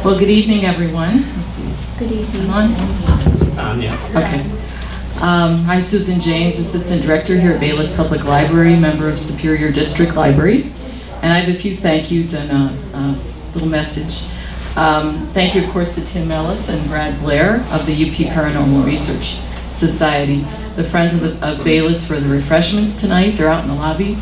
Well, good evening, everyone. Let's see. Good evening. Okay. I'm Susan James, Assistant Director here at Bayliss Public Library, member of Superior District Library. And I have a few thank yous and a little message. Thank you, of course, to Tim Ellis and Brad Blair of the UP Paranormal Research Society, the Friends of Bayliss for the refreshments tonight. They're out in the lobby.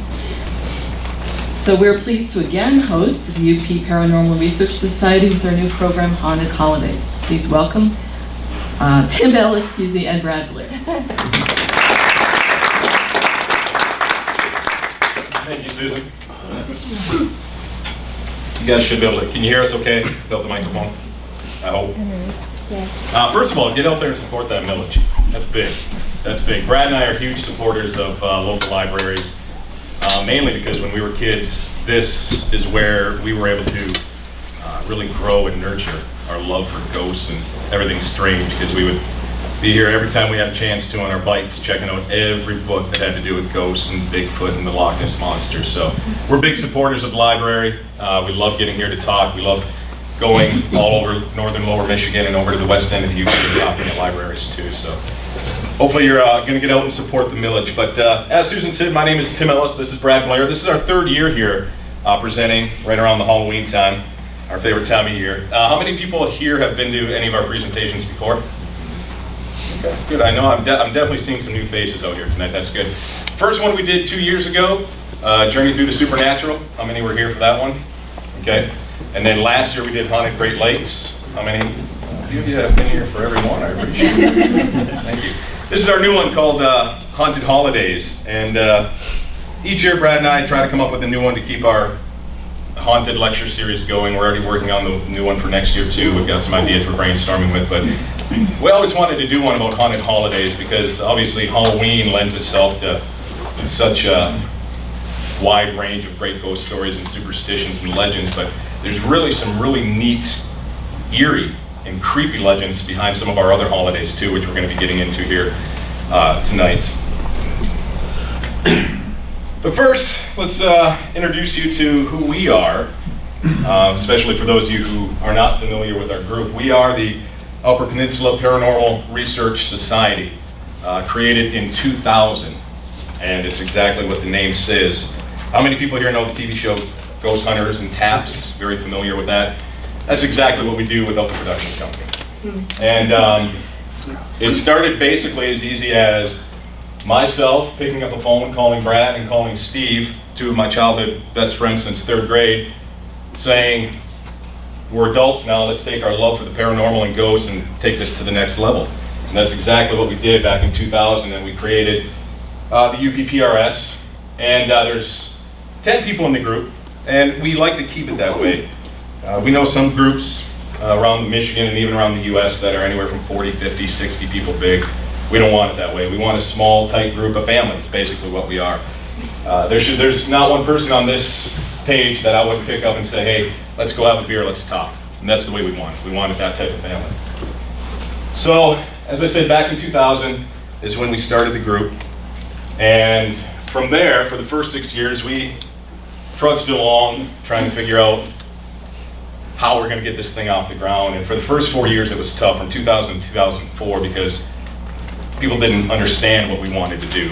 So we're pleased to again host the UP Paranormal Research Society with our new program, Haunted Holidays. Please welcome Tim Ellis, and Brad Blair. Thank you, Susan. You guys should be able to, can you hear us okay? Build the microphone, I hope. Yes. First of all, get out there and support that millage. That's big. That's big. Brad and I are huge supporters of local libraries. Mainly because when we were kids, this is where we were able to really grow and nurture our love for ghosts and everything strange, because we would be here every time we had a chance to on our bikes, checking out every book that had to do with ghosts and Bigfoot and the Loch Ness Monster. So we're big supporters of the library. We love getting here to talk. We love going all over northern lower Michigan and over to the west end of the UP and talking at libraries too. So hopefully you're going to get out and support the millage. But as Susan said, my name is Tim Ellis. This is Brad Blair. This is our third year here presenting right around the Halloween time, our favorite time of year. How many people here have been to any of our presentations before? Okay, good. I know I'm definitely seeing some new faces out here tonight. That's good. First one we did 2 years ago, Journey Through the Supernatural. How many were here for that one? Okay. And then last year we did Haunted Great Lakes. How many of you have been here for every one? I appreciate it. Thank you. This is our new one called Haunted Holidays. And each year Brad and I try to come up with a new one to keep our haunted lecture series going. We're already working on the new one for next year too. We've got some ideas we're brainstorming with, but we always wanted to do one about haunted holidays because obviously Halloween lends itself to such a wide range of great ghost stories and superstitions and legends, but there's really some really neat, eerie, and creepy legends behind some of our other holidays too, which we're going to be getting into here tonight. But first, let's introduce you to who we are, especially for those of you who are not familiar with our group. We are the Upper Peninsula Paranormal Research Society, created in 2000, and it's exactly what the name says. How many people here know the TV show Ghost Hunters and Taps? Very familiar with that? That's exactly what we do without the production company. And it started basically as easy as myself picking up a phone, calling Brad and calling Steve, two of my childhood best friends since third grade, saying, we're adults now, let's take our love for the paranormal and ghosts and take this to the next level. And that's exactly what we did back in 2000, and we created the UPPRS. And there's 10 people in the group, and we like to keep it that way. We know some groups around Michigan and even around the US that are anywhere from 40, 50, 60 people big. We don't want it that way. We want a small, tight group of family, basically what we are. There's not one person on this page that I wouldn't pick up and say, hey, let's go have a beer, let's talk. And that's the way we want it. We wanted that type of family. So, as I said, back in 2000 is when we started the group. And from there, for the first 6 years, we trudged along trying to figure out how we're going to get this thing off the ground. And for the first 4 years, it was tough, from 2000 to 2004, because people didn't understand what we wanted to do.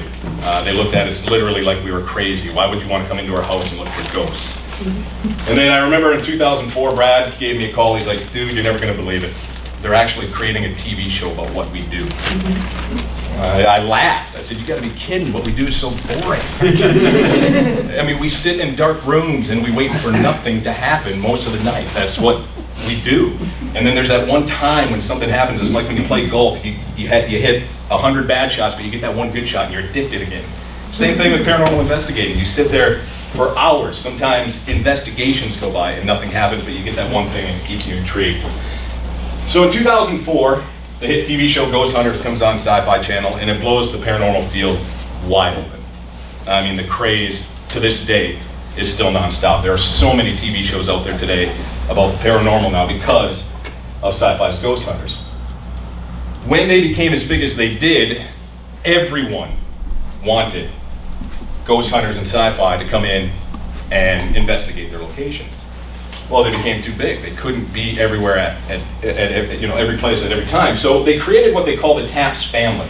They looked at us literally like we were crazy. Why would you want to come into our house and look for ghosts? And then I remember in 2004, Brad gave me a call. He's like, dude, you're never going to believe it. They're actually creating a TV show about what we do. I laughed. I said, you got to be kidding. What we do is so boring. I mean, we sit in dark rooms and we wait for nothing to happen most of the night. That's what we do. And then there's that one time when something happens. It's like when you play golf. You hit 100 bad shots, but you get that one good shot and you're addicted again. Same thing with paranormal investigating. You sit there for hours. Sometimes investigations go by and nothing happens, but you get that one thing and it keeps you intrigued. So in 2004, the hit TV show Ghost Hunters comes on Sci-Fi Channel, and it blows the paranormal field wide open. I mean, the craze to this day is still nonstop. There are so many TV shows out there today about the paranormal now because of Sci-Fi's Ghost Hunters. When they became as big as they did, everyone wanted Ghost Hunters and Sci-Fi to come in and investigate their locations. Well, they became too big. They couldn't be everywhere at every place at every time. So they created what they call the TAPS family,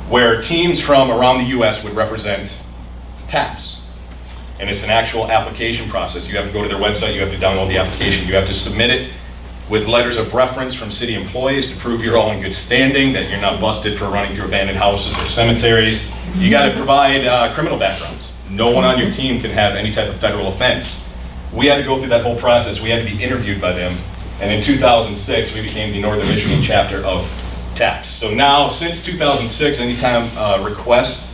where teams from around the US would represent TAPS. And it's an actual application process. You have to go to their website, you have to download the application, you have to submit it with letters of reference from city employees to prove you're all in good standing, that you're not busted for running through abandoned houses or cemeteries. You got to provide criminal backgrounds. No one on your team can have any type of federal offense. We had to go through that whole process. We had to be interviewed by them. And in 2006, we became the Northern Michigan chapter of TAPS. So now, since 2006, anytime a request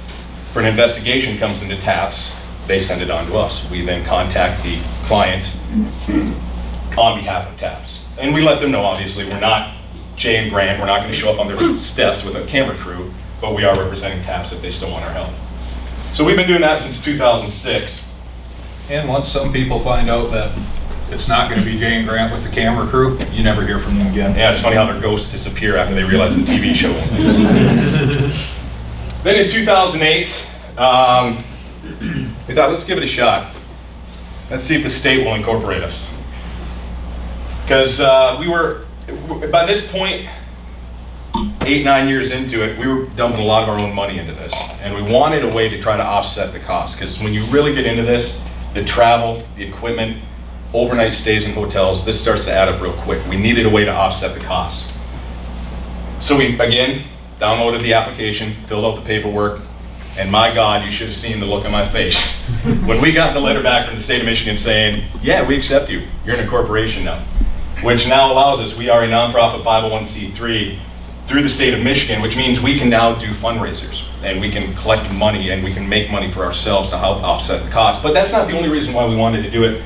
for an investigation comes into TAPS, they send it on to us. We then contact the client on behalf of TAPS. And we let them know, obviously, we're not Jay and Grant. We're not going to show up on their steps with a camera crew, but we are representing TAPS if they still want our help. So we've been doing that since 2006. And once some people find out that it's not going to be Jay and Grant with the camera crew, you never hear from them again. Yeah, it's funny how their ghosts disappear after they realize the TV show won't be. Then in 2008, we thought, let's give it a shot. Let's see if the state will incorporate us. Because we were, by this point, 8-9 years into it, we were dumping a lot of our own money into this. And we wanted a way to try to offset the cost. Because when you really get into this, the travel, the equipment, overnight stays in hotels, this starts to add up real quick. We needed a way to offset the costs. So we, again, downloaded the application, filled out the paperwork, and my God, you should have seen the look on my face. When we got the letter back from the state of Michigan saying, yeah, we accept you, you're an incorporation now. Which now allows us, we are a nonprofit 501c3 through the state of Michigan, which means we can now do fundraisers and we can collect money and we can make money for ourselves to help offset the cost. But that's not the only reason why we wanted to do it.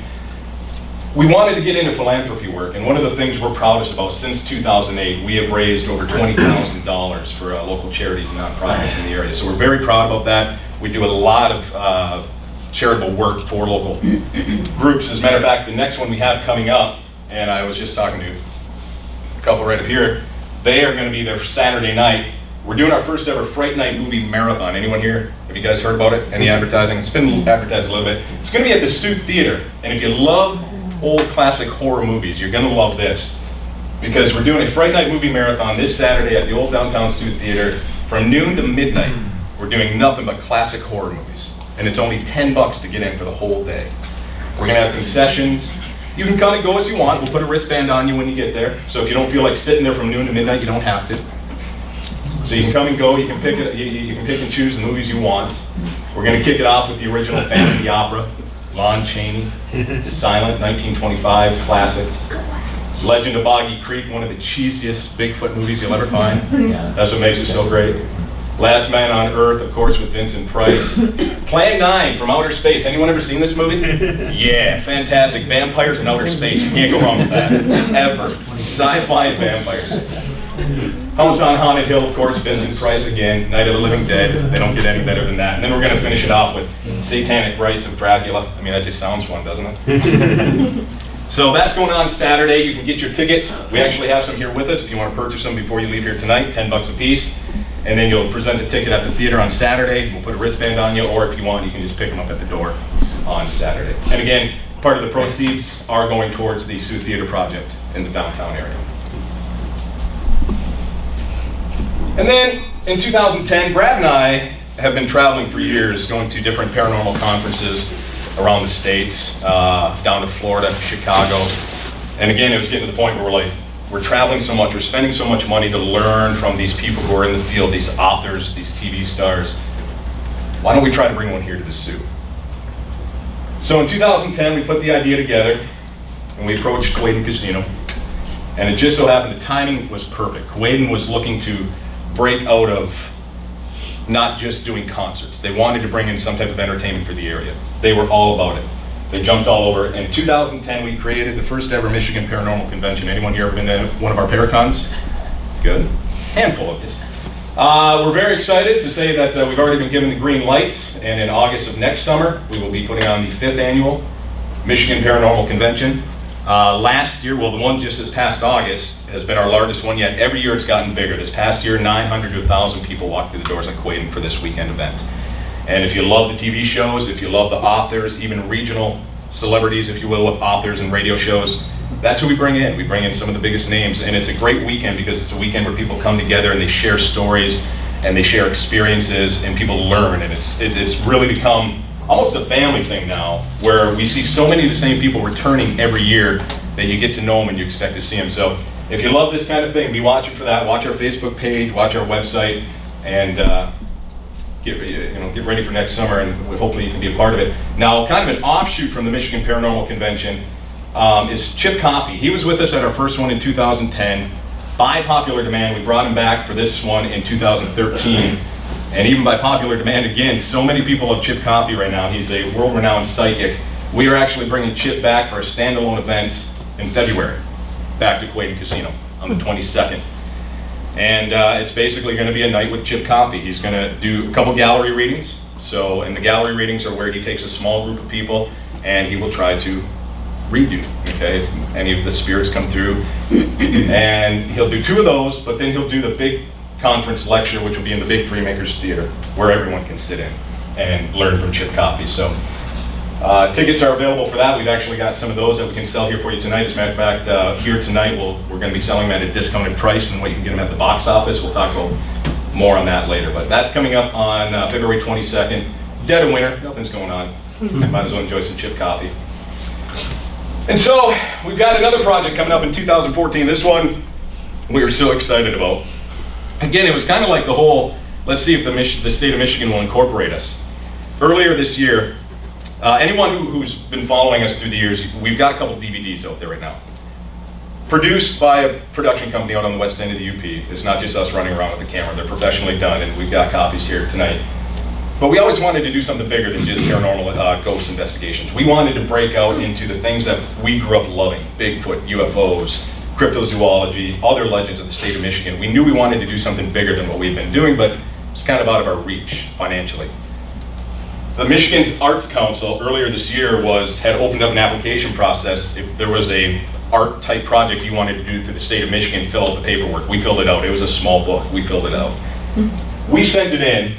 We wanted to get into philanthropy work, and one of the things we're proudest about since 2008, we have raised over $20,000 for local charities and nonprofits in the area. So we're very proud about that. We do a lot of charitable work for local groups. As a matter of fact, the next one we have coming up, and I was just talking to a couple right up here, they are going to be there for Saturday night. We're doing our first ever Fright Night movie marathon. Anyone here? Have you guys heard about it? Any advertising? It's been advertised a little bit. It's going to be at the Sault Theater, and if you love old classic horror movies, you're going to love this. Because we're doing a Fright Night movie marathon this Saturday at the old downtown Sault Theater from noon to midnight. We're doing nothing but classic horror movies. And it's only $10 to get in for the whole day. We're going to have concessions. You can kind of go as you want. We'll put a wristband on you when you get there. So if you don't feel like sitting there from noon to midnight, you don't have to. So you can come and go. You can pick it. You can pick and choose the movies you want. We're going to kick it off with the original Phantom of the Opera, Lon Chaney, Silent, 1925 classic. Legend of Boggy Creek, one of the cheesiest Bigfoot movies you'll ever find. That's what makes it so great. Last Man on Earth, of course, with Vincent Price. Plan 9 from Outer Space. Anyone ever seen this movie? Yeah, fantastic. Vampires in outer space. You can't go wrong with that. Ever. Sci-fi and vampires. House on Haunted Hill, of course, Vincent Price again. Night of the Living Dead. They don't get any better than that. And then we're going to finish it off with Satanic Rites of Dracula. I mean, that just sounds fun, doesn't it? So that's going on Saturday. You can get your tickets. We actually have some here with us if you want to purchase them before you leave here tonight, $10 a piece. And then you'll present the ticket at the theater on Saturday. We'll put a wristband on you, or if you want, you can just pick them up at the door on Saturday. And again, part of the proceeds are going towards the Sault Theater project in the downtown area. And then in 2010, Brad and I have been traveling for years, going to different paranormal conferences around the states, down to Florida, Chicago. And again, it was getting to the point where we're traveling so much, we're spending so much money to learn from these people who are in the field, these authors, these TV stars. Why don't we try to bring one here to the Sault? So in 2010, we put the idea together, and we approached Kuwaitan Casino. And it just so happened the timing was perfect. Kuwaitan was looking to break out of not just doing concerts. They wanted to bring in some type of entertainment for the area. They were all about it. They jumped all over. In 2010, we created the first ever Michigan Paranormal Convention. Anyone here ever been to one of our Paracons? Good. Handful of this. We're very excited to say that we've already been given the green light, and in August of next summer, we will be putting on the 5th annual Michigan Paranormal Convention. Last year, well, the one just this past August has been our largest one yet. Every year it's gotten bigger. This past year, 900 to 1,000 people walked through the doors at Kuwaitan for this weekend event. And if you love the TV shows, if you love the authors, even regional celebrities, if you will, with authors and radio shows. That's who we bring in. We bring in some of the biggest names, and it's a great weekend because it's a weekend where people come together and they share stories and they share experiences and people learn, and it's really become almost a family thing now, where we see so many of the same people returning every year that you get to know them and you expect to see them. So if you love this kind of thing, be watching for that. Watch our Facebook page, watch our website, and get ready for next summer, and hopefully you can be a part of it. Now, kind of an offshoot from the Michigan Paranormal Convention is Chip Coffey. He was with us at our first one in 2010. By popular demand, we brought him back for this one in 2013. And even by popular demand, again, so many people love Chip Coffey right now. He's a world-renowned psychic. We are actually bringing Chip back for a standalone event in February, back to Quaden Casino on the 22nd. And it's basically going to be a night with Chip Coffey. He's going to do a couple gallery readings. And the gallery readings are where he takes a small group of people and he will try to read you, okay, if any of the spirits come through. And he'll do 2 of those, but then he'll do the big conference lecture, which will be in the Big Three Makers Theater, where everyone can sit in and learn from Chip Coffey. So tickets are available for that. We've actually got some of those that we can sell here for you tonight. As a matter of fact, here tonight we're going to be selling them at a discounted price than what you can get them at the box office. We'll talk about more on that later. But that's coming up on February 22nd. Dead of winter, nothing's going on. Might as well enjoy some Chip Coffey. And so we've got another project coming up in 2014. This one we are so excited about. Again, it was kind of like the whole, let's see if the state of Michigan will incorporate us. Earlier this year, anyone who's been following us through the years, we've got a couple DVDs out there right now. Produced by a production company out on the west end of the UP. It's not just us running around with the camera. They're professionally done, and we've got copies here tonight. But we always wanted to do something bigger than just paranormal ghost investigations. We wanted to break out into the things that we grew up loving: Bigfoot, UFOs, cryptozoology, other legends of the state of Michigan. We knew we wanted to do something bigger than what we've been doing, but it's kind of out of our reach financially. The Michigan's Arts Council earlier this year had opened up an application process. If there was a art type project you wanted to do through the state of Michigan, fill out the paperwork. We filled it out. It was a small book. We filled it out. We sent it in.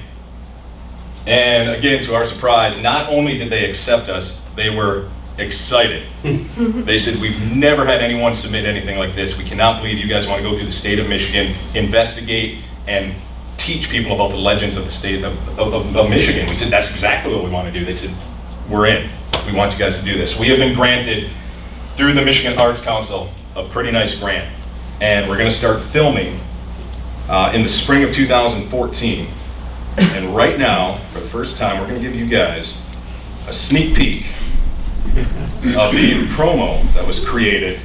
And again, to our surprise, not only did they accept us, they were excited. They said, "We've never had anyone submit anything like this. We cannot believe you guys want to go through the state of Michigan, investigate, and teach people about the legends of the state of Michigan." We said, "That's exactly what we want to do." They said, "We're in. We want you guys to do this." We have been granted, through the Michigan Arts Council, a pretty nice grant. And we're going to start filming in the spring of 2014. And right now, for the first time, we're going to give you guys a sneak peek of the promo that was created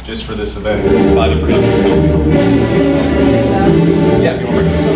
just for this event by the production company. Yeah, if you want to bring this up.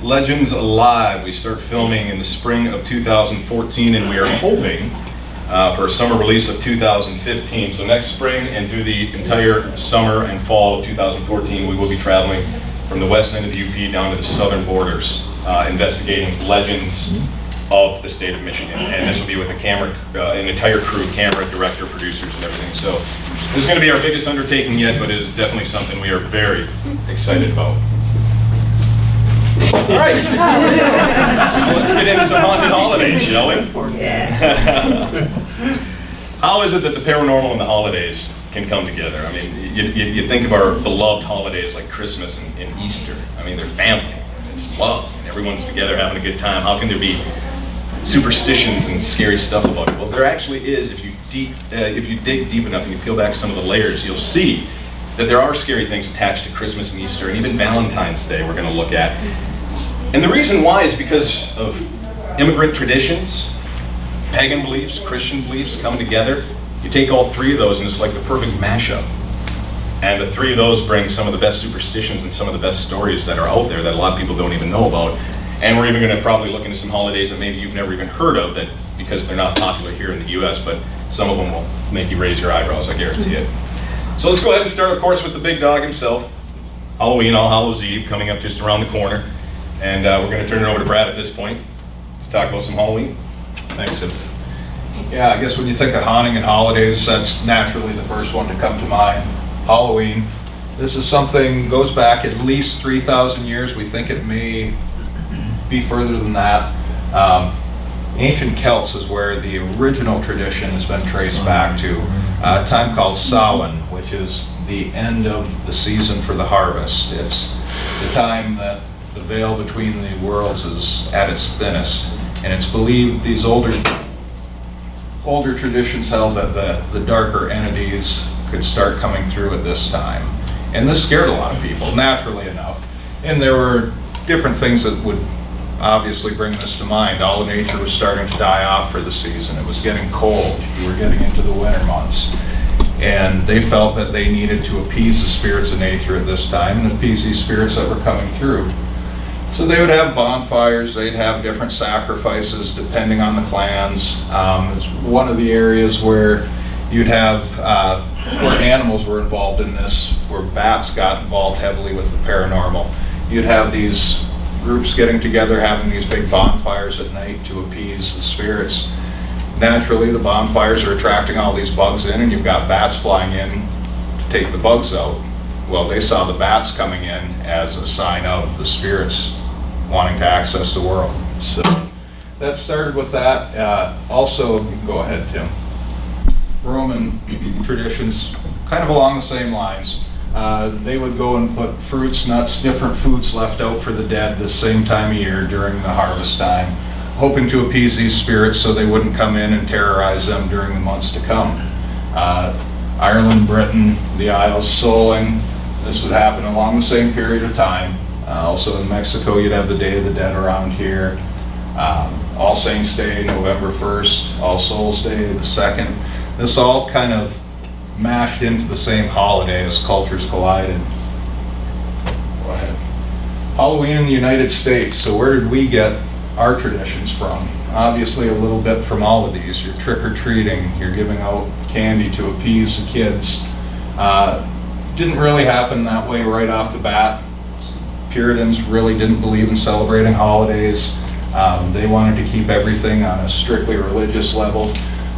Legends Alive. We start filming in the spring of 2014, and we are hoping for a summer release of 2015. So next spring and through the entire summer and fall of 2014, we will be traveling from the west end of the UP down to the southern borders, investigating legends of the state of Michigan. And this will be with a camera, an entire crew, camera, director, producers, and everything. So this is going to be our biggest undertaking yet, but it is definitely something we are very excited about. All right, let's get into some haunted holidays, shall we? Yeah. How is it that the paranormal and the holidays can come together? I mean, you think of our beloved holidays like Christmas and Easter. I mean, they're family, it's love, and everyone's together having a good time. How can there be superstitions and scary stuff about it? Well, there actually is. If you dig deep enough and you peel back some of the layers, you'll see that there are scary things attached to Christmas and Easter, and even Valentine's Day we're going to look at. And the reason why is because of immigrant traditions, pagan beliefs, Christian beliefs coming together. You take all three of those and it's like the perfect mashup. And the three of those bring some of the best superstitions and some of the best stories that are out there that a lot of people don't even know about. And we're even going to probably look into some holidays that maybe you've never even heard of, that because they're not popular here in the US, but some of them will make you raise your eyebrows, I guarantee it. So let's go ahead and start, of course, with the big dog himself. Halloween, All Hallows Eve, coming up just around the corner. And we're going to turn it over to Brad at this point to talk about some Halloween. Thanks, Tim. Yeah, I guess when you think of haunting and holidays, that's naturally the first one to come to mind. Halloween. This is something goes back at least 3,000 years. We think it may be further than that. Ancient Celts is where the original tradition has been traced back to. A time called Samhain, which is the end of the season for the harvest. It's the time that the veil between the worlds is at its thinnest. And it's believed these older traditions held that the darker entities could start coming through at this time. And this scared a lot of people, naturally enough. And there were different things that would obviously bring this to mind. All of nature was starting to die off for the season. It was getting cold. You were getting into the winter months. And they felt that they needed to appease the spirits of nature at this time and appease these spirits that were coming through. So they would have bonfires, they'd have different sacrifices depending on the clans. It's one of the areas where you'd have, where animals were involved in this, where bats got involved heavily with the paranormal. You'd have these groups getting together, having these big bonfires at night to appease the spirits. Naturally, the bonfires are attracting all these bugs in, and you've got bats flying in to take the bugs out. Well, they saw the bats coming in as a sign of the spirits wanting to access the world. So that started with that. Also, go ahead, Tim. Roman traditions, kind of along the same lines. They would go and put fruits, nuts, different foods left out for the dead this same time of year during the harvest time, hoping to appease these spirits so they wouldn't come in and terrorize them during the months to come. Ireland, Britain, the Isles, Sault, this would happen along the same period of time. Also in Mexico, you'd have the Day of the Dead around here. All Saints Day, November 1st, All Souls Day, the 2nd. This all kind of mashed into the same holiday as cultures collided. Go ahead. Halloween in the United States. So where did we get our traditions from? Obviously a little bit from all of these. You're trick-or-treating, you're giving out candy to appease the kids. Didn't really happen that way right off the bat. Puritans really didn't believe in celebrating holidays. They wanted to keep everything on a strictly religious level.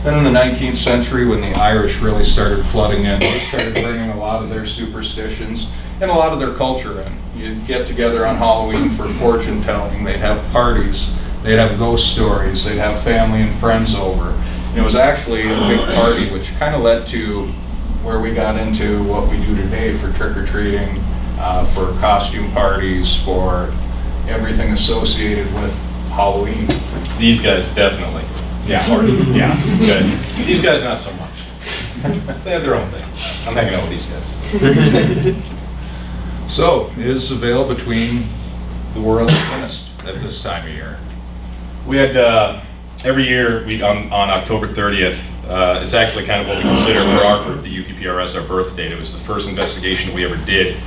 Then in the 19th century, when the Irish really started flooding in, they started bringing a lot of their superstitions and a lot of their culture in. You'd get together on Halloween for fortune telling, they'd have parties, they'd have ghost stories, they'd have family and friends over. And it was actually a big party, which kind of led to where we got into what we do today for trick-or-treating, for costume parties, for everything associated with Halloween. These guys definitely. Yeah, yeah, good. These guys not so much. They have their own thing. I'm hanging out with these guys. So, is the veil between the world's thinnest at this time of year? We had, every year, on October 30th, it's actually kind of what we consider for our group, the UPPRS, our birth date. It was the first investigation we ever did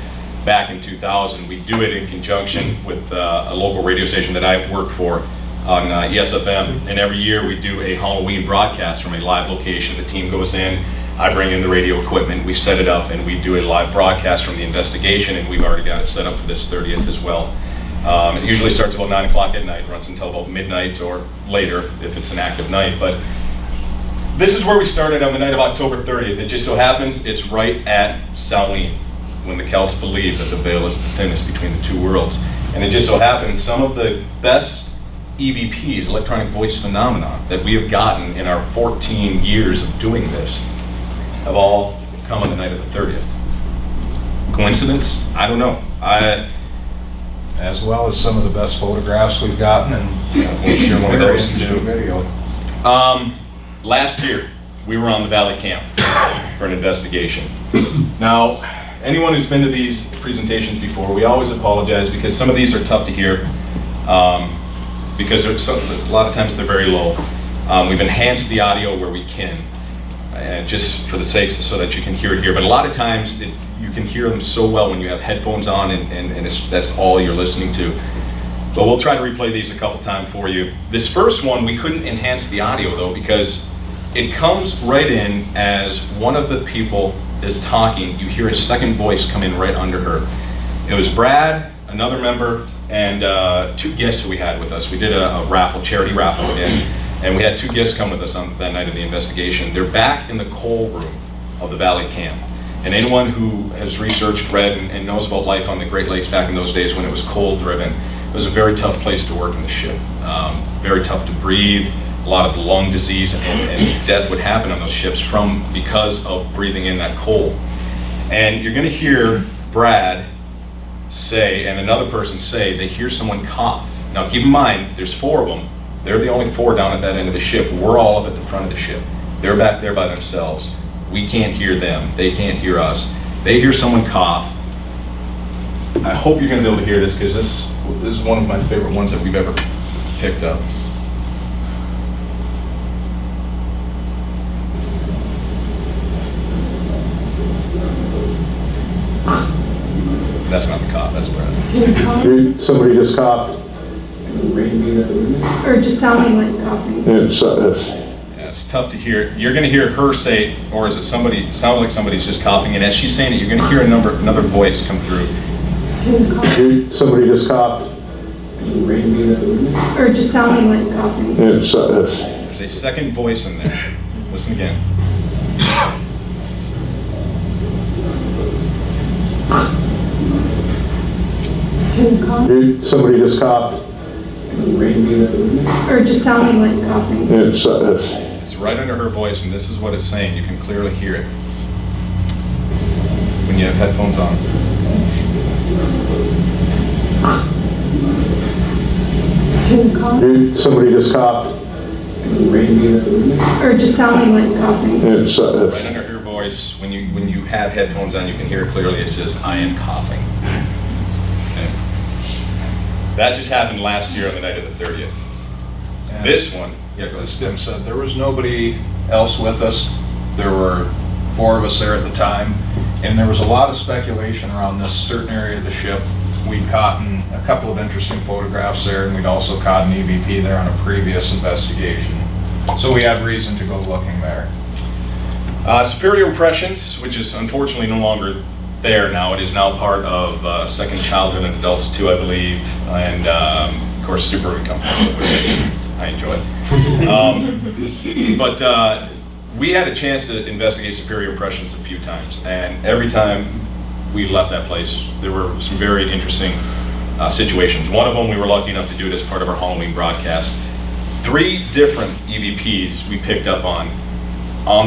back in 2000. We do it in conjunction with a local radio station that I work for on ESFM, and every year we do a Halloween broadcast from a live location. The team goes in, I bring in the radio equipment, we set it up, and we do a live broadcast from the investigation, and we've already got it set up for this 30th as well. It usually starts about 9 o'clock at night, runs until about midnight or later if it's an active night. But this is where we started on the night of October 30th. It just so happens it's right at Samhain, when the Celts believed that the veil is the thinnest between the two worlds. And it just so happens some of the best EVPs, electronic voice phenomena, that we have gotten in our 14 years of doing this have all come on the night of the 30th. Coincidence? I don't know. As well as some of the best photographs we've gotten, and we'll share one of those too. Video. Last year, we were on the Valley Camp for an investigation. Now, anyone who's been to these presentations before, we always apologize because some of these are tough to hear because a lot of times they're very low. We've enhanced the audio where we can, just for the sake so that you can hear it here. But a lot of times you can hear them so well when you have headphones on and that's all you're listening to. So we'll try to replay these a couple times for you. This first one, we couldn't enhance the audio though because it comes right in as one of the people is talking. You hear a second voice come in right under her. It was Brad, another member, and 2 guests who we had with us. We did a raffle, charity raffle, and we had 2 guests come with us on that night of the investigation. They're back in the coal room of the Valley Camp. And anyone who has researched, read, and knows about life on the Great Lakes back in those days when it was coal driven, it was a very tough place to work in the ship. Very tough to breathe. A lot of lung disease and death would happen on those ships because of breathing in that coal. And you're going to hear Brad say, and another person say, they hear someone cough. Now keep in mind, there's 4 of them. They're the only 4 down at that end of the ship. We're all up at the front of the ship. They're back there by themselves. We can't hear them. They can't hear us. They hear someone cough. I hope you're going to be able to hear this because this is one of my favorite ones that we've ever picked up. That's not the cough, that's Brad. Somebody just coughed. Or just sounding like coughing. Yeah, it's tough to hear. You're going to hear her say, or is it somebody, sounds like somebody's just coughing, and as she's saying it, you're going to hear another voice come through. Somebody just coughed. Or just sounding like coughing. There's a second voice in there. Listen again. Somebody just coughed. Or just sounding like coughing. It's right under her voice, and this is what it's saying. You can clearly hear it when you have headphones on. Somebody just coughed. Or just sounding like coughing. Right under her voice, when you have headphones on, you can hear it clearly. It says, "I am coughing." Okay. That just happened last year on the night of the 30th. And This one, as Tim said, there was nobody else with us. There were 4 of us there at the time, and there was a lot of speculation around this certain area of the ship. We'd caught a couple of interesting photographs there, and we'd also caught an EVP there on a previous investigation. So we had reason to go looking there. Superior Impressions, which is unfortunately no longer there now. It is now part of Second Childhood and Adults too, I believe, and of course Super Company, which I enjoy. But we had a chance to investigate Superior Impressions a few times, and every time we left that place, there were some very interesting situations. One of them, we were lucky enough to do it as part of our Halloween broadcast. 3 different EVPs we picked up on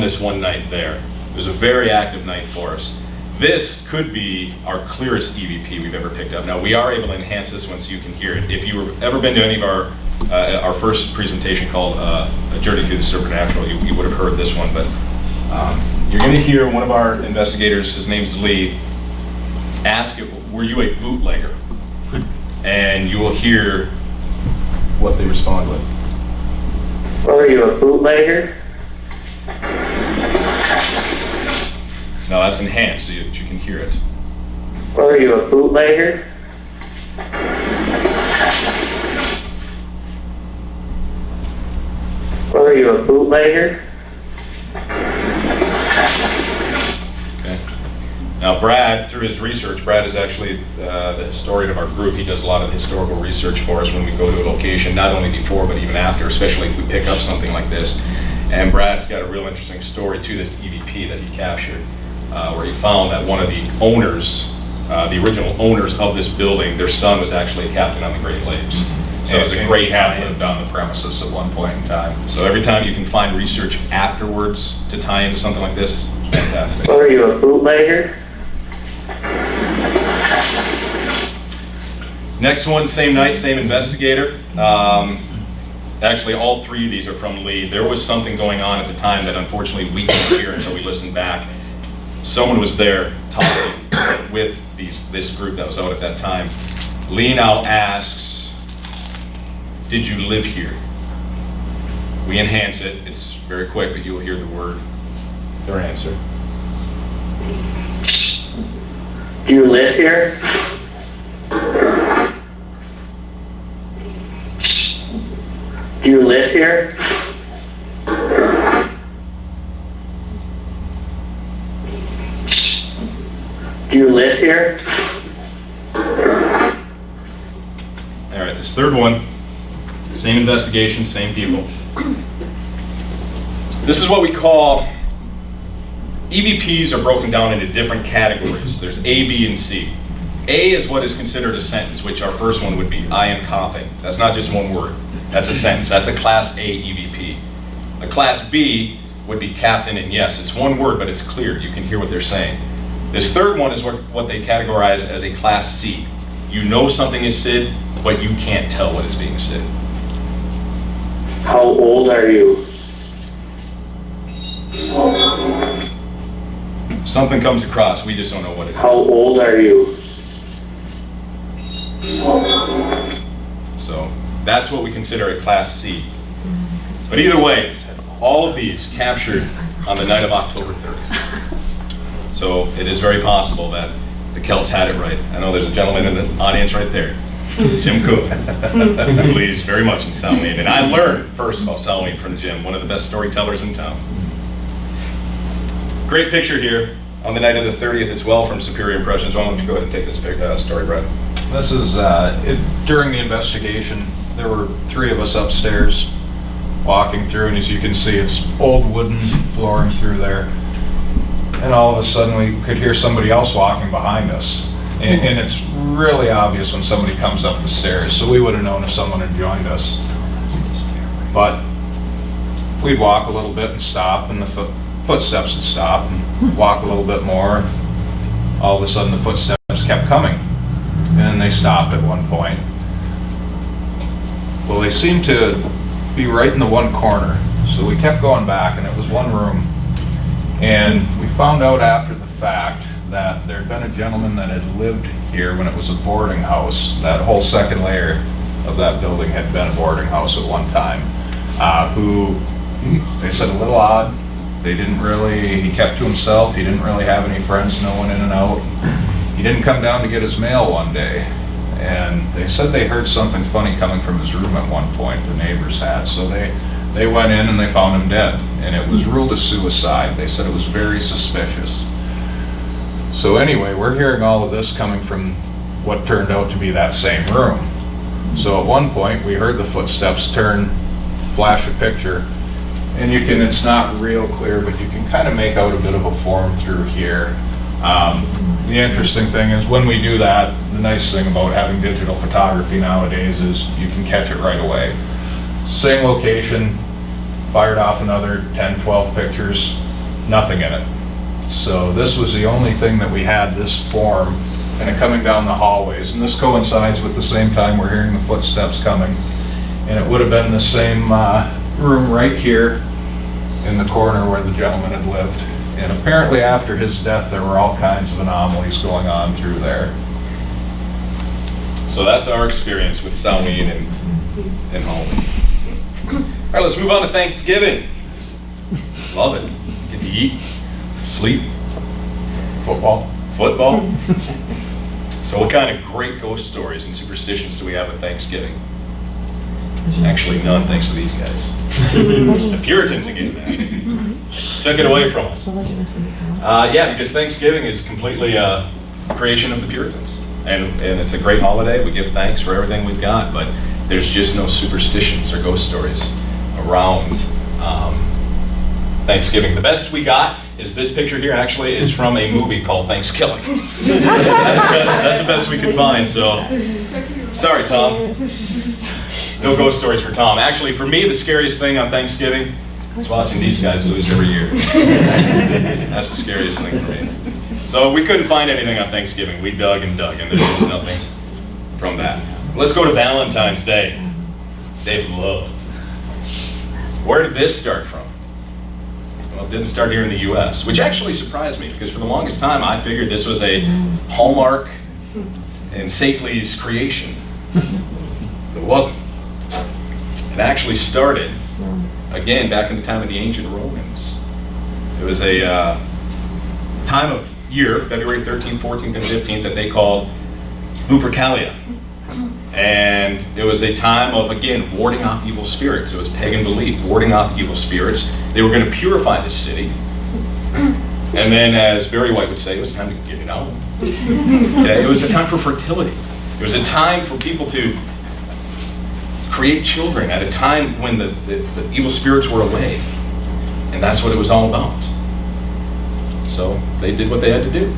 this one night there. It was a very active night for us. This could be our clearest EVP we've ever picked up. Now, we are able to enhance this one so you can hear it. If you've ever been to any of our first presentation called A Journey Through the Supernatural, you would have heard this one, but you're going to hear one of our investigators, his name's Lee, ask, were you a bootlegger? And you will hear what they respond with. Are you a bootlegger? Now that's enhanced so that you can hear it. Are you a bootlegger? Are you a bootlegger? Okay. Now Brad, through his research, Brad is actually the historian of our group. He does a lot of historical research for us when we go to a location, not only before but even after, especially if we pick up something like this. And Brad's got a real interesting story to this EVP that he captured, where he found that one of the owners, the original owners of this building, their son was actually a captain on the Great Lakes. So it was a great had tie-in. lived on the premises at one point in time. So every time you can find research afterwards to tie into something like this, it's fantastic. Are you a bootlegger? Next one, same night, same investigator. Actually, all 3 of these are from Lee. There was something going on at the time that unfortunately we couldn't hear until we listened back. someone was there talking with this group that was out at that time. Lee now asks, "Did you live here?" We enhance it. It's very quick, but you will hear their answer. Do you live here? Do you live here? Do you live here? All right, this third one, same investigation, same people. This is what we call, EVPs are broken down into different categories. There's A, B, and C. A is what is considered a sentence, which our first one would be, "I am coughing." That's not just one word. That's a sentence. That's a Class A EVP. A Class B would be captain and yes. It's one word, but it's clear. You can hear what they're saying. This third one is what they categorize as a Class C. You know something is said, but you can't tell what is being said. How old are you? Something comes across, we just don't know what it is. How old are you? So that's what we consider a Class C. But either way, all of these captured on the night of October 30th. So it is very possible that the Celts had it right. I know there's a gentleman in the audience right there, Jim Cook, who believes very much in Samhain. And I learned first about Samhain from Jim, one of the best storytellers in town. Great picture here on the night of the 30th as well from Superior Impressions. Why don't you go ahead and take this story, Brett? This is, during the investigation, there were 3 of us upstairs walking through, and as you can see, it's old wooden flooring through there. And all of a sudden, we could hear somebody else walking behind us. And it's really obvious when somebody comes up the stairs, so we would have known if someone had joined us. But we'd walk a little bit and stop, and the footsteps would stop, and walk a little bit more. All of a sudden, the footsteps kept coming. And then they stopped at one point. Well, they seemed to be right in the one corner. So we kept going back, and it was one room. And we found out after the fact that there had been a gentleman that had lived here when it was a boarding house. That whole second layer of that building had been a boarding house at one time, who, they said, a little odd. He kept to himself. He didn't really have any friends, no one in and out. He didn't come down to get his mail one day. And they said they heard something funny coming from his room at one point, the neighbors had. So they went in and they found him dead. And it was ruled a suicide. They said it was very suspicious. So anyway, we're hearing all of this coming from what turned out to be that same room. So at one point, we heard the footsteps turn, flash a picture. And it's not real clear, but you can kind of make out a bit of a form through here. The interesting thing is when we do that, the nice thing about having digital photography nowadays is you can catch it right away. Same location, fired off another 10, 12 pictures, nothing in it. So this was the only thing that we had, this form, and it coming down the hallways. And this coincides with the same time we're hearing the footsteps coming. And it would have been the same room right here in the corner where the gentleman had lived. And apparently after his death, there were all kinds of anomalies going on through there. So that's our experience with Samhain and Halloween. All right, let's move on to Thanksgiving. Love it. Get to eat, sleep, football. So what kind of great ghost stories and superstitions do we have at Thanksgiving? Actually, none, thanks to these guys. The Puritans again, man. Took it away from us. Yeah, because Thanksgiving is completely a creation of the Puritans. And it's a great holiday. We give thanks for everything we've got, but there's just no superstitions or ghost stories around Thanksgiving. The best we got is this picture here, actually, is from a movie called Thanksgiving. That's the best we could find, so sorry, Tom. No ghost stories for Tom. Actually, for me, the scariest thing on Thanksgiving is watching these guys lose every year. That's the scariest thing for me. So we couldn't find anything on Thanksgiving. We dug and dug, and there's just nothing from that. Let's go to Valentine's Day. They love. Where did this start from? Well, it didn't start here in the US, which actually surprised me because for the longest time I figured this was a Hallmark and Saintly's creation. It wasn't. It actually started, again, back in the time of the ancient Romans. It was a time of year, February 13th, 14th, and 15th, that they called Lupercalia. And it was a time of, again, warding off evil spirits. It was pagan belief, warding off evil spirits. They were going to purify the city. And then, as Barry White would say, it was time to get it out. Okay? It was a time for fertility. It was a time for people to create children at a time when the evil spirits were away. And that's what it was all about. So they did what they had to do.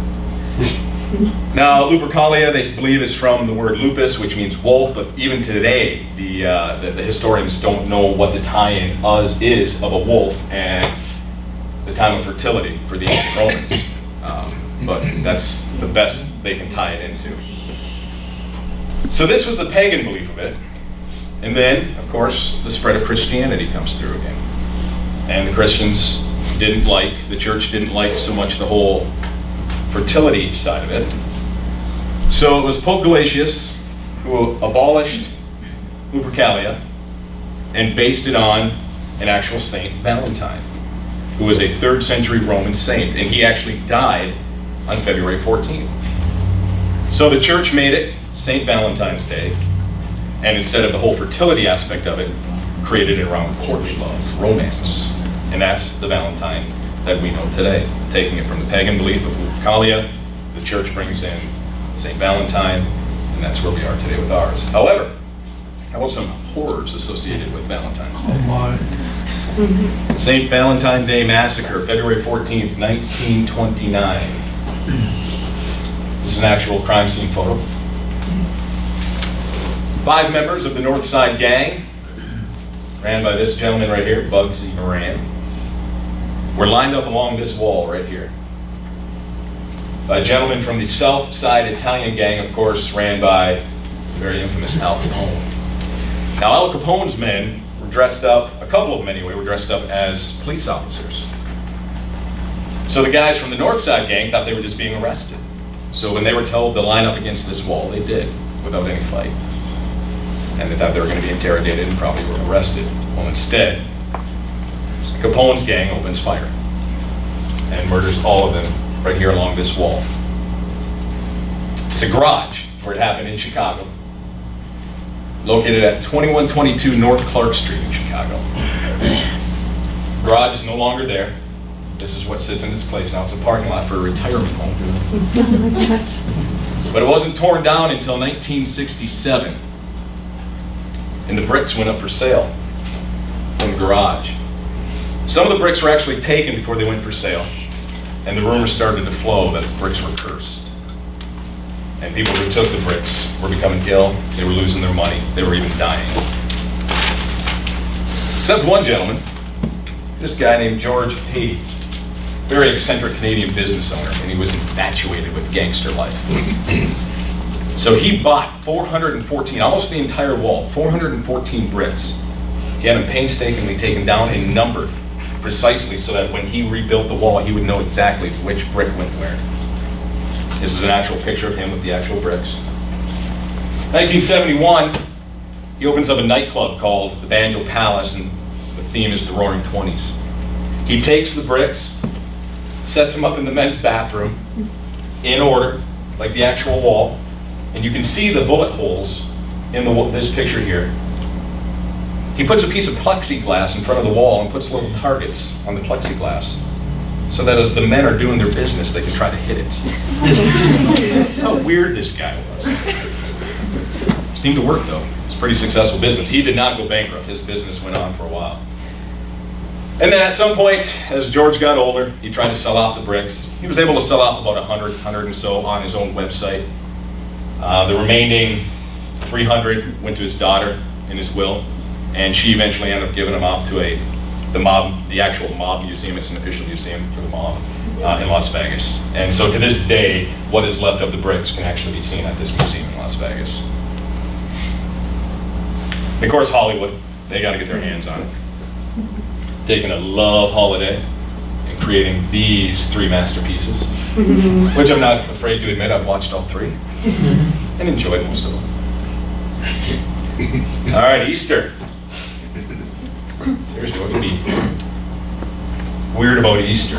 Now, Lupercalia, they believe, is from the word lupus, which means wolf, but even today, the historians don't know what the tie-in is of a wolf and the time of fertility for the ancient Romans. But that's the best they can tie it into. So this was the pagan belief of it. And then, of course, the spread of Christianity comes through again. And the Christians the church didn't like so much the whole fertility side of it. So it was Pope Gelasius who abolished Lupercalia and based it on an actual Saint Valentine, who was a 3rd century Roman saint, and he actually died on February 14th. So the church made it Saint Valentine's Day, and instead of the whole fertility aspect of it, created it around courtly love, romance. And that's the Valentine that we know today. Taking it from the pagan belief of Lupercalia, the church brings in St. Valentine, and that's where we are today with ours. However, how about some horrors associated with Valentine's Day? Oh my. St. Valentine Day Massacre, February 14th, 1929. This is an actual crime scene photo. 5 members of the North Side Gang, ran by this gentleman right here, Bugsy Moran, were lined up along this wall right here. By a gentleman from the South Side Italian Gang, of course, ran by the very infamous Al Capone. Now, Al Capone's men were dressed up, a couple of them anyway, were dressed up as police officers. So the guys from the North Side Gang thought they were just being arrested. So when they were told to line up against this wall, they did, without any fight. And they thought they were going to be interrogated and probably were arrested. Well, instead, Capone's gang opens fire and murders all of them right here along this wall. It's a garage where it happened in Chicago, located at 2122 North Clark Street in Chicago. Garage is no longer there. This is what sits in its place now. It's a parking lot for a retirement home. But it wasn't torn down until 1967. And the bricks went up for sale from the garage. Some of the bricks were actually taken before they went for sale, and the rumors started to flow that the bricks were cursed. And people who took the bricks were becoming ill, they were losing their money, they were even dying. Except one gentleman, this guy named George Patey, very eccentric Canadian business owner, and he was infatuated with gangster life. So he bought 414, almost the entire wall, 414 bricks. He had them painstakingly taken down and numbered precisely so that when he rebuilt the wall, he would know exactly which brick went where. This is an actual picture of him with the actual bricks. 1971, he opens up a nightclub called the Banjo Palace, and the theme is the Roaring Twenties. He takes the bricks, sets them up in the men's bathroom, in order, like the actual wall, and you can see the bullet holes in this picture here. He puts a piece of plexiglass in front of the wall and puts little targets on the plexiglass so that as the men are doing their business, they can try to hit it. That's how weird this guy was. Seemed to work though. It's a pretty successful business. He did not go bankrupt. His business went on for a while. And then at some point, as George got older, he tried to sell off the bricks. He was able to sell off about 100 and so on his own website. The remaining 300 went to his daughter in his will, and she eventually ended up giving them off to the actual mob museum. It's an official museum for the mob in Las Vegas. And so to this day, what is left of the bricks can actually be seen at this museum in Las Vegas. And of course, Hollywood, they got to get their hands on it. Taking a love holiday. creating these 3 masterpieces, which I'm not afraid to admit I've watched all 3 and enjoyed most of them. All right, Easter. Seriously, what could be weird about Easter?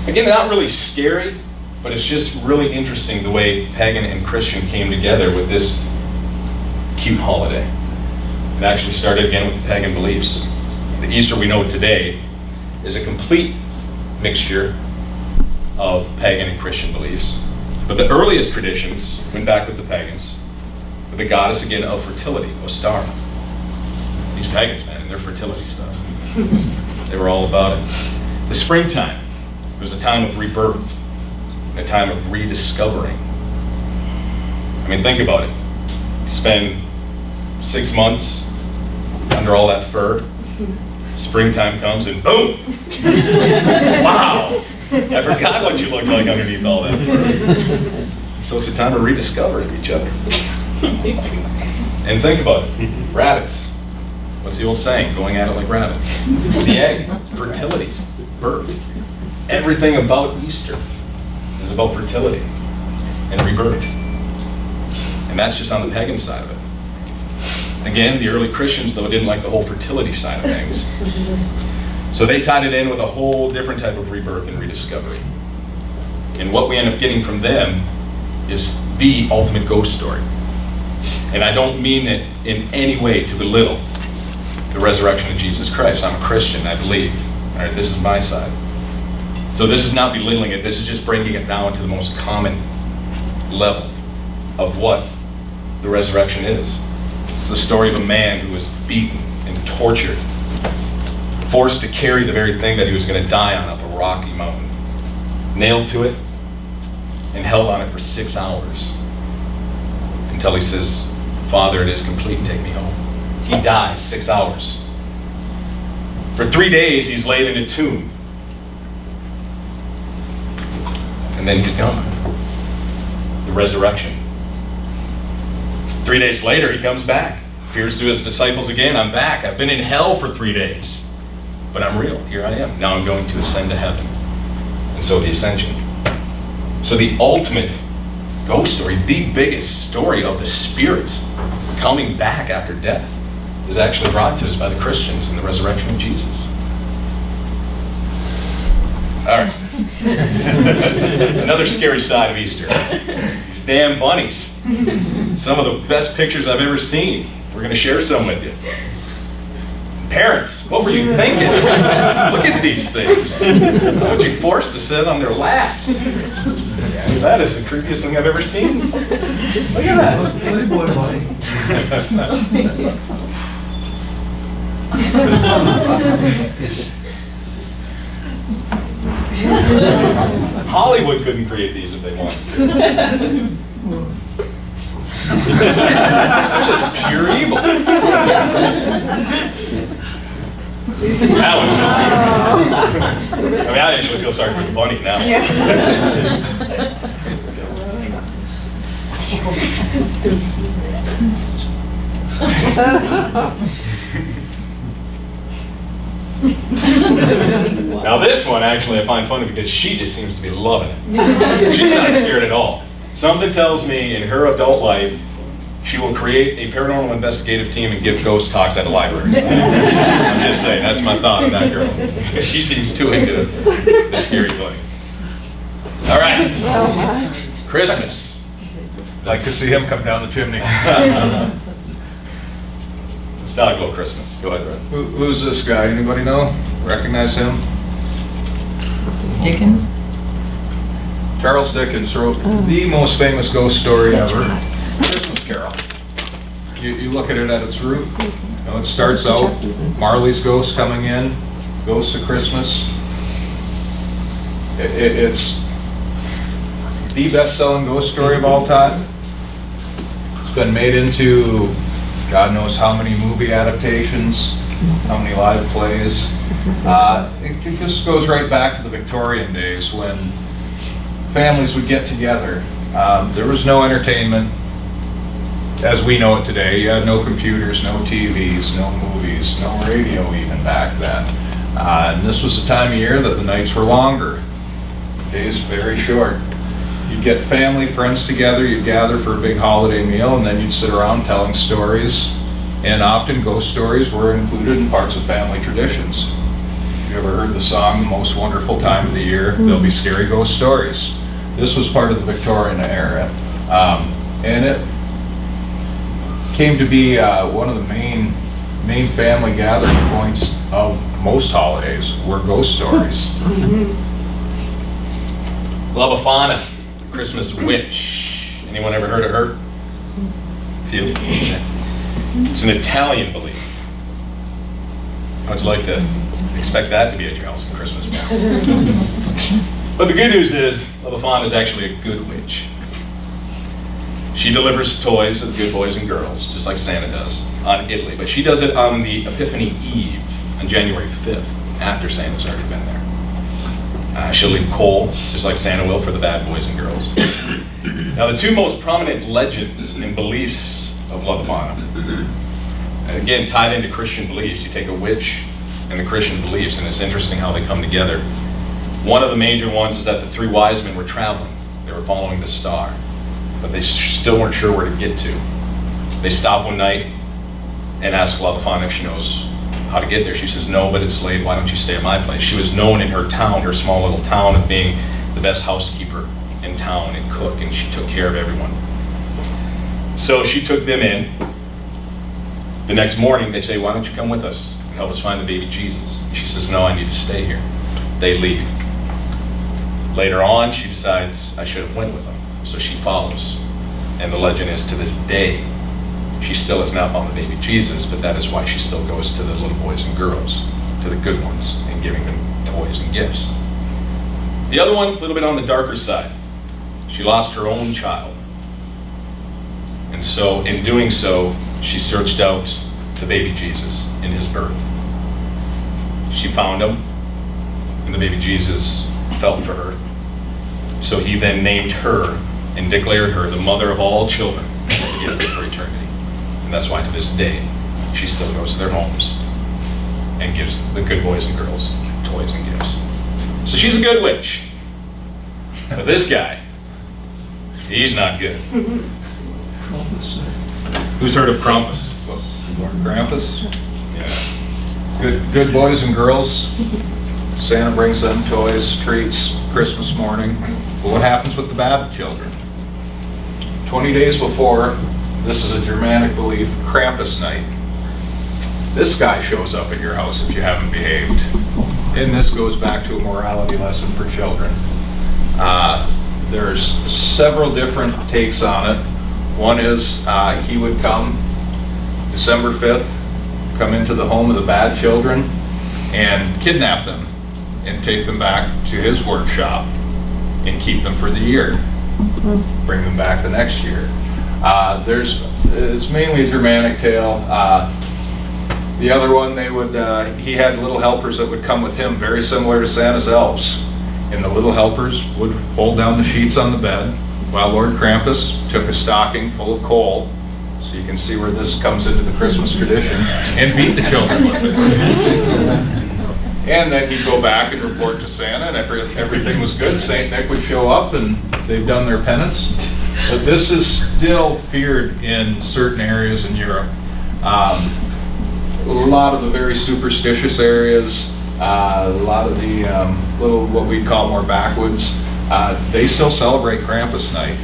Again, not really scary, but it's just really interesting the way pagan and Christian came together with this cute holiday. It actually started again with the pagan beliefs. The Easter we know today is a complete mixture of pagan and Christian beliefs. But the earliest traditions went back with the pagans, with the goddess again of fertility, Ostara. These pagans, man, and their fertility stuff. They were all about it. The springtime was a time of rebirth, a time of rediscovering. I mean, think about it. You spend 6 months under all that fur. Springtime comes and boom! Wow! I forgot what you looked like underneath all that fur. So it's a time of rediscovering each other. And think about it. Rabbits. What's the old saying? Going at it like rabbits. The egg. Fertility. Birth. Everything about Easter is about fertility and rebirth. And that's just on the pagan side of it. Again, the early Christians, though, didn't like the whole fertility side of things. So they tied it in with a whole different type of rebirth and rediscovery. And what we end up getting from them is the ultimate ghost story. And I don't mean it in any way to belittle the resurrection of Jesus Christ. I'm a Christian, I believe. All right, this is my side. So this is not belittling it, this is just bringing it down to the most common level of what the resurrection is. It's the story of a man who was beaten and tortured, forced to carry the very thing that he was going to die on up a rocky mountain, nailed to it, and held on it for 6 hours until he says, "Father, it is complete, take me home." He dies 6 hours. For 3 days, he's laid in a tomb. And then he's gone. The resurrection. 3 days later, he comes back. Appears to his disciples again. I'm back. I've been in hell for 3 days. But I'm real. Here I am. Now I'm going to ascend to heaven. And so the ascension. So the ultimate ghost story, the biggest story of the spirits coming back after death, is actually brought to us by the Christians in the resurrection of Jesus. All right. Another scary side of Easter. These damn bunnies. Some of the best pictures I've ever seen. We're going to share some with you. Parents, what were you thinking? Look at these things. Why would you force to sit on their laps? That is the creepiest thing I've ever seen. Look at that. Playboy bunny. Hollywood couldn't create these if they wanted to. That's just pure evil. That was just I mean, I actually feel sorry for the bunny now. Now this one actually I find funny because she just seems to be loving it. She's not scared at all. Something tells me in her adult life she will create a paranormal investigative team and give ghost talks at libraries. I'm just saying, that's my thought of that girl. She seems too into the scary thing. All right, Christmas. I'd like to see him come down the chimney. Let's talk about Christmas. Go ahead, Brett. Who's this guy? Anybody know? Recognize him? Dickens? Charles Dickens wrote the most famous ghost story ever, Christmas Carol. You look at it at its root. You know, it starts out Marley's ghost coming in, Ghosts of Christmas. It's the best-selling ghost story of all time. It's been made into God knows how many movie adaptations, how many live plays. It just goes right back to the Victorian days when families would get together. There was no entertainment as we know it today. You had no computers, no TVs, no movies, no radio even back then. And this was the time of year that the nights were longer, days very short. You'd get family, friends together, you'd gather for a big holiday meal, and then you'd sit around telling stories. And often ghost stories were included in parts of family traditions. You ever heard the song, "The Most Wonderful Time of the Year"? There'll be scary ghost stories. This was part of the Victorian era. And it came to be one of the main family gathering points of most holidays were ghost stories. La Befana, Christmas witch. Anyone ever heard of her? Few? It's an Italian belief. How'd you like to expect that to be at your house on Christmas morning? But the good news is, La Befana is actually a good witch. She delivers toys to the good boys and girls, just like Santa does on Italy. But she does it on the Epiphany Eve, on January 5th, after Santa's already been there. She'll leave coal, just like Santa will, for the bad boys and girls. Now, the two most prominent legends and beliefs of La Befana, and again, tied into Christian beliefs. You take a witch and the Christian beliefs, and it's interesting how they come together. One of the major ones is that the three wise men were traveling. They were following the star, but they still weren't sure where to get to. They stopped one night and asked La Befana if she knows how to get there. She says, "No, but it's late. Why don't you stay at my place?" She was known in her town, her small little town, of being the best housekeeper in town and cook, and she took care of everyone. So she took them in. The next morning, they say, "Why don't you come with us and help us find the baby Jesus?" And she says, "No, I need to stay here." They leave. Later on, she decides, "I should have went with them." So she follows. And the legend is, to this day, she still has not found the baby Jesus, but that is why she still goes to the little boys and girls, to the good ones, and giving them toys and gifts. The other one, a little bit on the darker side. She lost her own child. And so, in doing so, she searched out the baby Jesus in his birth. She found him, and the baby Jesus felt for her. So he then named her and declared her the mother of all children for eternity. And that's why to this day, she still goes to their homes and gives the good boys and girls toys and gifts. So she's a good witch. But this guy, he's not good. Who's heard of Krampus? Lord Krampus. Yeah. Good boys and girls. Santa brings them toys, treats, Christmas morning. But what happens with the bad children? 20 days before, this is a Germanic belief, Krampus night. This guy shows up at your house if you haven't behaved. And this goes back to a morality lesson for children. There's several different takes on it. One is he would come December 5th, come into the home of the bad children and kidnap them and take them back to his workshop and keep them for the year. Bring them back the next year. It's mainly a Germanic tale. The other one, he had little helpers that would come with him, very similar to Santa's elves. And the little helpers would hold down the sheets on the bed while Lord Krampus took a stocking full of coal, so you can see where this comes into the Christmas tradition, and beat the children with it. And then he'd go back and report to Santa, and if everything was good, Saint Nick would show up and they've done their penance. But this is still feared in certain areas in Europe. A lot of the very superstitious areas, a lot of the little, what we'd call more backwoods, they still celebrate Krampus night.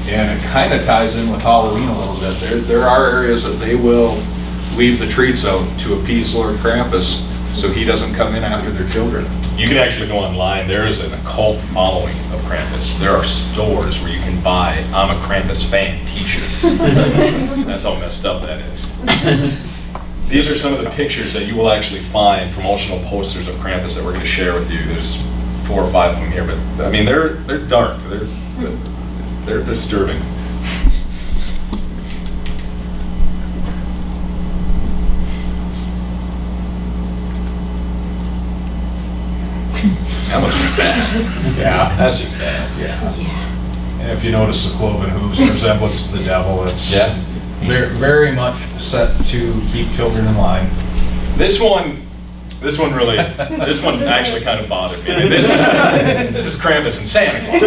And it kind of ties in with Halloween a little bit. There are areas that they will leave the treats out to appease Lord Krampus so he doesn't come in after their children. You can actually go online. There is an occult following of Krampus. There are stores where you can buy "I'm a Krampus fan" t-shirts. That's how messed up that is. These are some of the pictures that you will actually find, promotional posters of Krampus that we're going to share with you. There's 4 or 5 of them here, but I mean, they're dark. They're disturbing. That must be bad. Yeah. That's just bad. Yeah. And if you notice the cloven hooves resemblance to the devil, it's Yeah. very much set to keep children in line. This one, This one actually kind of bothered me. And this is Krampus and Santa Claus.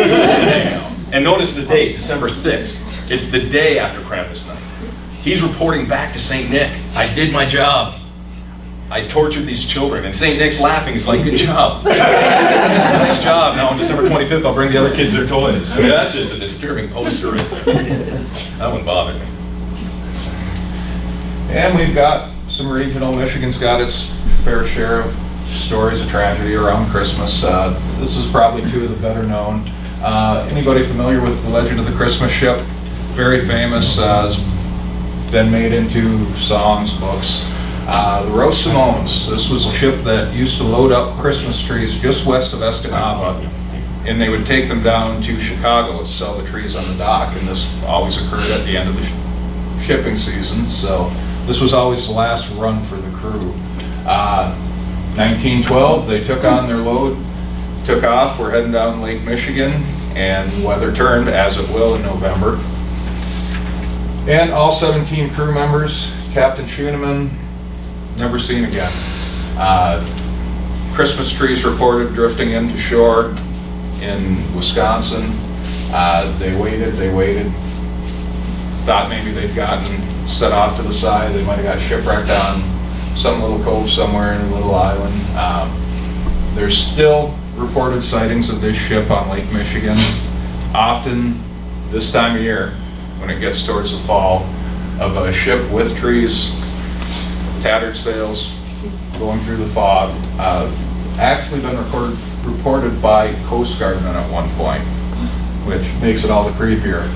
And notice the date, December 6th. It's the day after Krampus night. He's reporting back to St. Nick. I did my job. I tortured these children. And St. Nick's laughing. He's like, good job. Nice job. Now on December 25th, I'll bring the other kids their toys. I mean, that's just a disturbing poster right there. That one bothered me. And we've got some regional, Michigan's got its fair share of stories of tragedy around Christmas. This is probably two of the better known. Anybody familiar with the legend of the Christmas ship? Very famous, has been made into songs, books. The Rose Simones, this was a ship that used to load up Christmas trees just west of Escanaba, and they would take them down to Chicago to sell the trees on the dock, and this always occurred at the end of the shipping season, so this was always the last run for the crew. 1912, they took on their load, took off, we're heading down Lake Michigan, and weather turned, as it will in November. And all 17 crew members, Captain Schooneman, never seen again. Christmas trees reported drifting into shore in Wisconsin. They waited, thought maybe they'd gotten set off to the side, they might have got shipwrecked on some little cove somewhere in a little island. There's still reported sightings of this ship on Lake Michigan, often this time of year when it gets towards the fall, of a ship with trees, tattered sails, going through the fog. Actually been reported by Coast Guardmen at one point, which makes it all the creepier.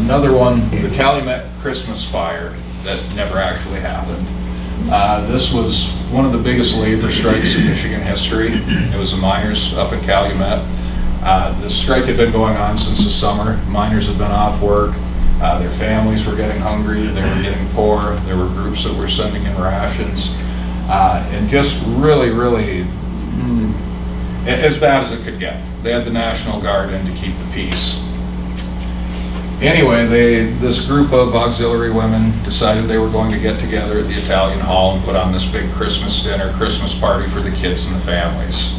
Another one, the Calumet Christmas fire that never actually happened. This was one of the biggest labor strikes in Michigan history. It was the miners up in Calumet. This strike had been going on since the summer. Miners had been off work. Their families were getting hungry. They were getting poor. There were groups that were sending in rations. And just really, as bad as it could get. They had the National Guard in to keep the peace. Anyway, this group of auxiliary women decided they were going to get together at the Italian Hall and put on this big Christmas dinner, Christmas party for the kids and the families.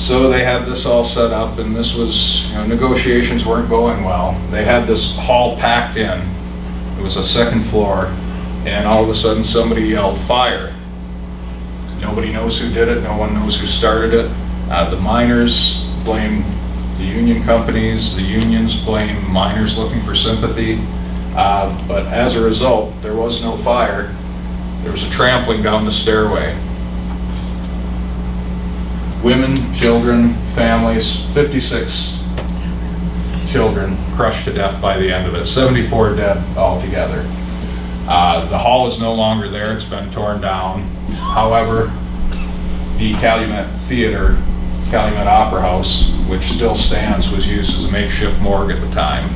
So they had this all set up, and this was, negotiations weren't going well. They had this hall packed in. It was a second floor, and all of a sudden somebody yelled, "Fire!" Nobody knows who did it. No one knows who started it. The miners blame the union companies. The unions blame miners looking for sympathy. But as a result, there was no fire. There was a trampling down the stairway. Women, children, families, 56 children crushed to death by the end of it. 74 dead altogether. The hall is no longer there. It's been torn down. However, the Calumet Theater, Calumet Opera House, which still stands, was used as a makeshift morgue at the time.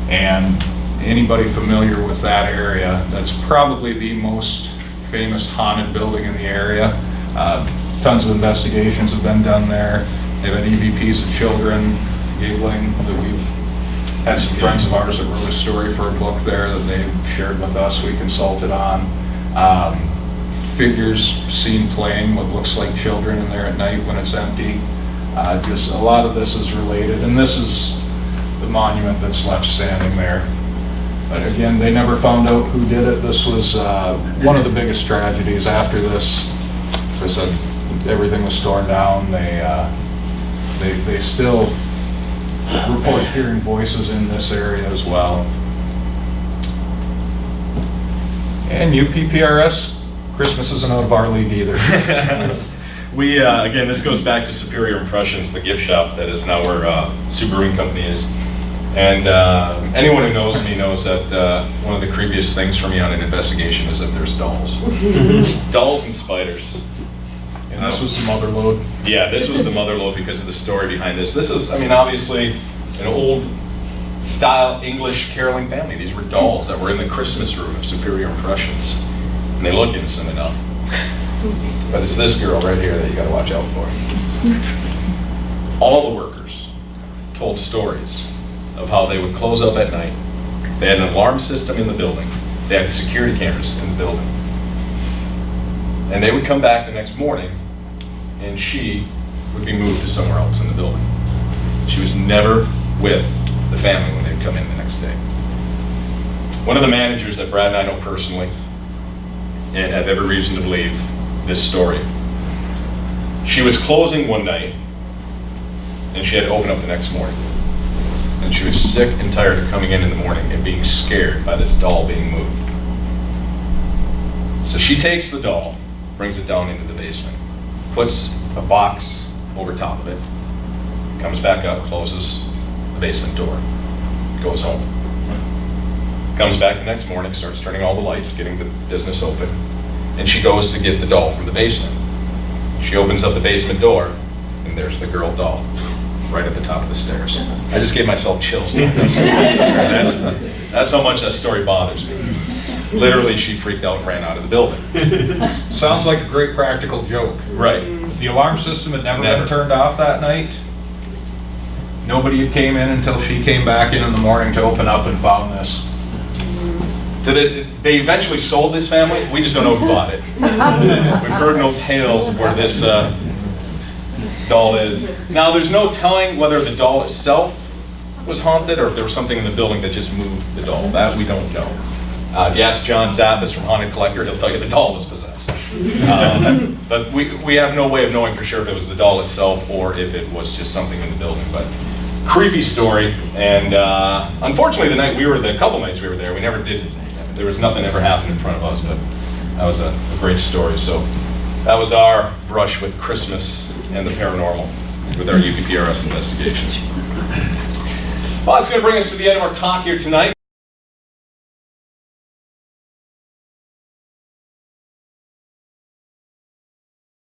And anybody familiar with that area, that's probably the most famous haunted building in the area. Tons of investigations have been done there. They've had EVPs of children giggling. That we've had some friends of ours that wrote a story for a book there that they shared with us, we consulted on. Figures seen playing what looks like children in there at night when it's empty. Just a lot of this is related, and this is the monument that's left standing there. But again, they never found out who did it. This was one of the biggest tragedies. After this, as I said, everything was torn down. They still report hearing voices in this area as well. And UPPRS, Christmas isn't out of our league either. We, again, this goes back to Superior Impressions, the gift shop that is now where Subaru Company is. And anyone who knows me knows that one of the creepiest things for me on an investigation is that there's dolls. Dolls and spiders. And this was the mother load. Yeah, this was the mother load because of the story behind this. This is, obviously an old style English caroling family. These were dolls that were in the Christmas room of Superior Impressions. And they look innocent enough. But it's this girl right here that you gotta watch out for. All the workers told stories of how they would close up at night. They had an alarm system in the building. They had security cameras in the building. And they would come back the next morning, and she would be moved to somewhere else in the building. She was never with the family when they'd come in the next day. One of the managers that Brad and I know personally, and have every reason to believe this story, she was closing one night, and she had to open up the next morning. And she was sick and tired of coming in the morning and being scared by this doll being moved. So she takes the doll, brings it down into the basement, puts a box over top of it, comes back up, closes the basement door, goes home. Comes back the next morning, starts turning all the lights, getting the business open, and she goes to get the doll from the basement. She opens up the basement door, and there's the girl doll right at the top of the stairs. I just gave myself chills. That's how much that story bothers me. Literally, she freaked out and ran out of the building. Sounds like a great practical joke. Right. The alarm system had never Never. been turned off that night. Nobody had came in until she came back in the morning to open up and found this. They eventually sold this family. We just don't know who bought it. We've heard no tales of where this doll is. Now, there's no telling whether the doll itself was haunted or if there was something in the building that just moved the doll. That we don't know. If you ask John Zappis from Haunted Collector, he'll tell you the doll was possessed. But we have no way of knowing for sure if it was the doll itself or if it was just something in the building. But creepy story. And unfortunately, the couple nights we were there, we never did. There was nothing ever happened in front of us. But that was a great story. So that was our brush with Christmas and the paranormal with our UPPRS investigation. Well, that's going to bring us to the end of our talk here tonight.